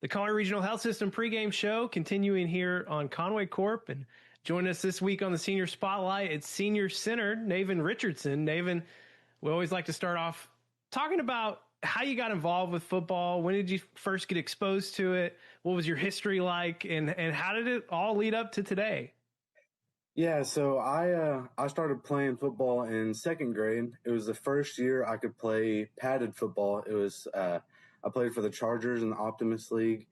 The Conway Regional Health System pregame show continuing here on Conway Corp. And join us this week on the Senior Spotlight. It's Senior Center, Naven Richardson. Naven, we always like to start off talking about how you got involved with football. When did you first get exposed to it? What was your history like? And how did it all lead up to today? Yeah, so I started playing football in second grade. It was the first year I could play padded football. It was I played for the Chargers in the Optimist League,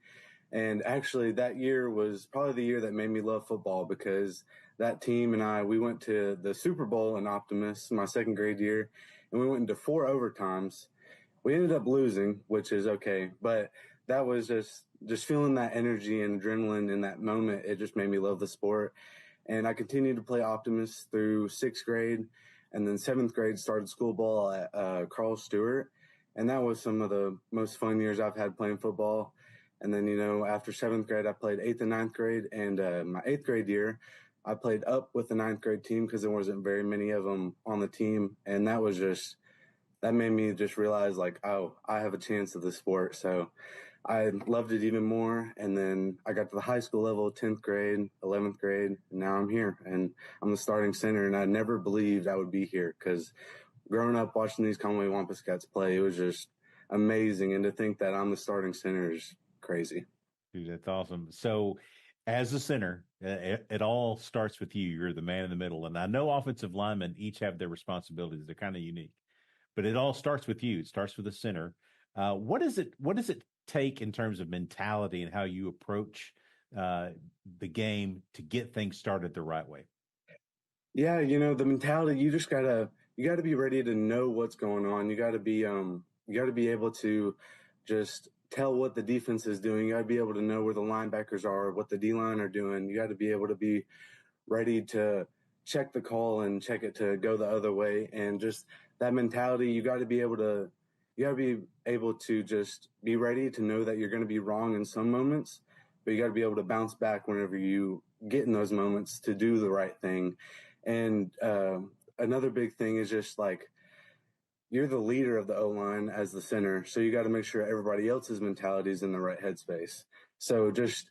and actually that year was probably the year that made me love football because that team and we went to the Super Bowl in Optimist my second grade year, and we went into 4 overtimes. We ended up losing, which is okay, but that was just feeling that energy and adrenaline in that moment. It just made me love the sport. And I continued to play Optimist through 6th grade, and then 7th grade started school ball at Carl Stewart. And that was some of the most fun years I've had playing football. And then, after 7th grade, I played 8th and 9th grade. And my 8th grade year, I played up with the 9th grade team because there wasn't very many of them on the team. And that made me just realize, like, oh, I have a chance at the sport. So I loved it even more. And then I got to the high school level, 10th grade, 11th grade, and now I'm here. And I'm the starting center, and I never believed I would be here because growing up watching these Conway Wampus Cats play, it was just amazing. And to think that I'm the starting center is crazy. Dude, that's awesome. So as a center, it all starts with you. You're the man in the middle. And I know offensive linemen each have their responsibilities. They're kind of unique. But it all starts with you. It starts with the center. What does it take in terms of mentality and how you approach the game to get things started the right way? Yeah, the mentality, you gotta be ready to know what's going on. You gotta be able to just tell what the defense is doing. You gotta be able to know where the linebackers are, what the D-line are doing. You gotta be able to be ready to check the call and check it to go the other way. And just that mentality, you gotta be able to just be ready to know that you're going to be wrong in some moments, but you got to be able to bounce back whenever you get in those moments to do the right thing. And another big thing is just like you're the leader of the O-line as the center, so you got to make sure everybody else's mentality is in the right headspace. So just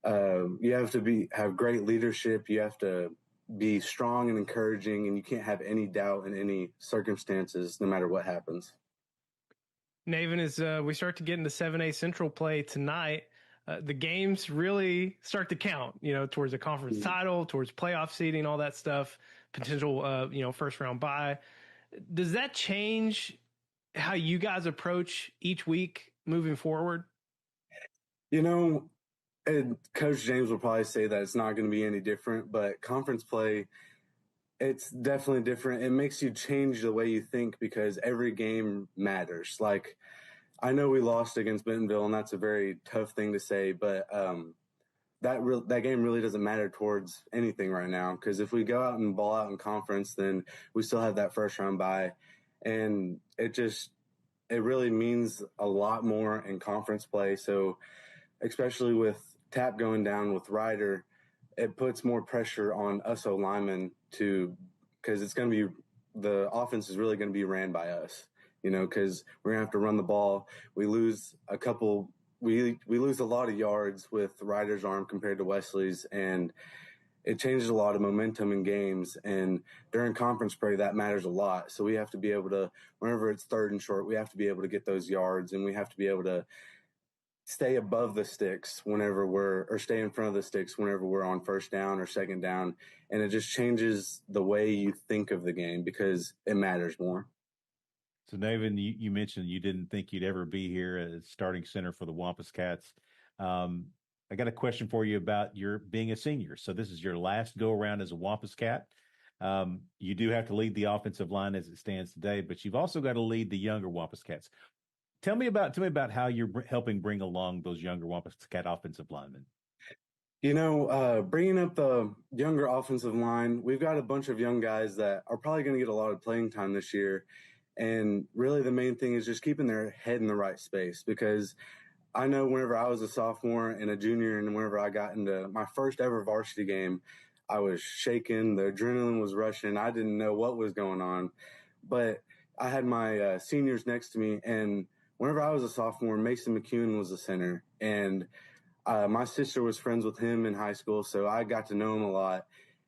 you have to have great leadership. You have to be strong and encouraging, and you can't have any doubt in any circumstances, no matter what happens. Naven, as we start to get into 7A Central play tonight, the games really start to count, towards a conference title, towards playoff seeding, all that stuff, potential, first round bye. Does that change how you guys approach each week moving forward? Coach James will probably say that it's not going to be any different, but conference play, it's definitely different. It makes you change the way you think because every game matters. Like, I know we lost against Bentonville, and that's a very tough thing to say, but that game really doesn't matter towards anything right now because if we go out and ball out in conference, then we still have that first round bye, and it really means a lot more in conference play. So especially with Tap going down with Ryder, it puts more pressure on us linemen because it's going to be the offense is really going to be ran by us, because we're going to have to run the ball. We lose we lose a lot of yards with Ryder's arm compared to Wesley's, and it changes a lot of momentum in games. And during conference play, that matters a lot. So we have to be able to, whenever it's 3rd and short, we have to be able to get those yards, and we have to be able to stay above the sticks or stay in front of the sticks whenever we're on first down or second down. And it just changes the way you think of the game because it matters more. So, Naven, you mentioned you didn't think you'd ever be here as starting center for the Wampus Cats. I got a question for you about your being a senior. So this is your last go around as a Wampus Cat. You do have to lead the offensive line as it stands today, but you've also got to lead the younger Wampus Cats. Tell me about how you're helping bring along those younger Wampus Cat offensive linemen. Bringing up the younger offensive line, we've got a bunch of young guys that are probably going to get a lot of playing time this year. And really the main thing is just keeping their head in the right space because I know whenever I was a sophomore and a junior and whenever I got into my first ever varsity game, I was shaking. The adrenaline was rushing. I didn't know what was going on. But I had my seniors next to me, and whenever I was a sophomore, Mason McCune was the center, And my sister was friends with him in high school, so I got to know him a lot.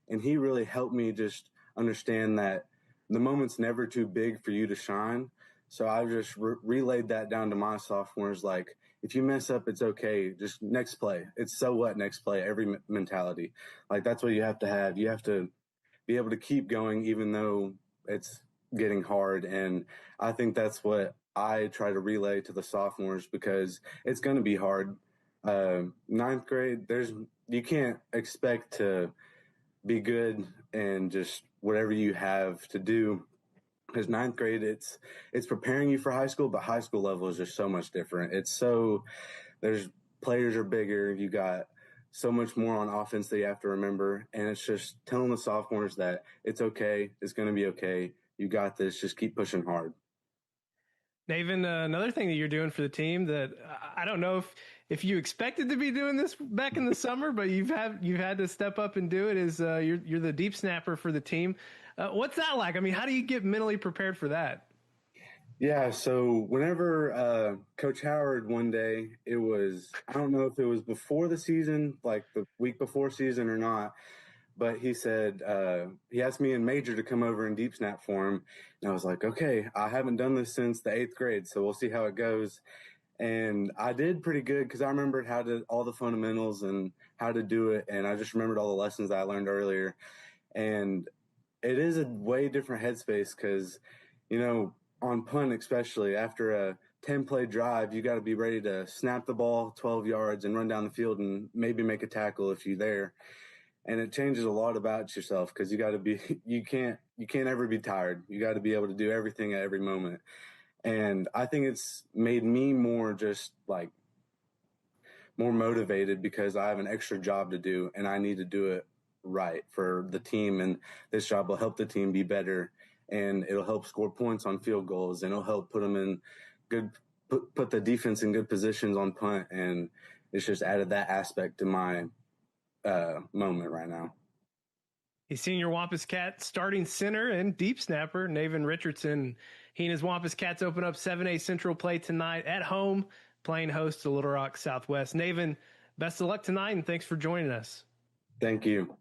And he really helped me just understand that the moment's never too big for you to shine. So I just relayed that down to my sophomores. Like, if you mess up, it's okay. Just next play. It's so what next play, every mentality. Like, that's what you have to have. You have to be able to keep going, even though it's getting hard. And I think that's what I try to relay to the sophomores, because it's going to be hard. Ninth grade, you can't expect to be good and just whatever you have to do, because ninth grade, it's preparing you for high school, but high school level is just so much different. There's players are bigger. You got so much more on offense that you have to remember. And it's just telling the sophomores that it's okay. It's going to be okay. You got this. Just keep pushing hard. Naven, another thing that you're doing for the team that I don't know if you expected to be doing this back in the summer, but you've had to step up and do it, is you're the deep snapper for the team. What's that like? I mean, how do you get mentally prepared for that? Yeah, so whenever Coach Howard one day, I don't know if it was before the season, like the week before season or not, but he said, he asked me in major to come over and deep snap for him. And I was like, okay, I haven't done this since the 8th grade, so we'll see how it goes. And I did pretty good because I remembered all the fundamentals and how to do it. And I just remembered all the lessons that I learned earlier. And it is a way different headspace because, on punt, especially after a 10-play drive, you got to be ready to snap the ball 12 yards and run down the field and maybe make a tackle if you're there. And it changes a lot about yourself because you can't ever be tired. You got to be able to do everything at every moment. And I think it's made me more motivated because I have an extra job to do and I need to do it right for the team. And this job will help the team be better, and it'll help score points on field goals, and it'll help put them in put the defense in good positions on punt. And it's just added that aspect to my moment right now. He's senior Wampus Cat starting center and deep snapper, Naven Richardson. He and his Wampus Cats open up 7A Central play tonight at home, playing host to Little Rock Southwest. Naven, best of luck tonight, and thanks for joining us. Thank you.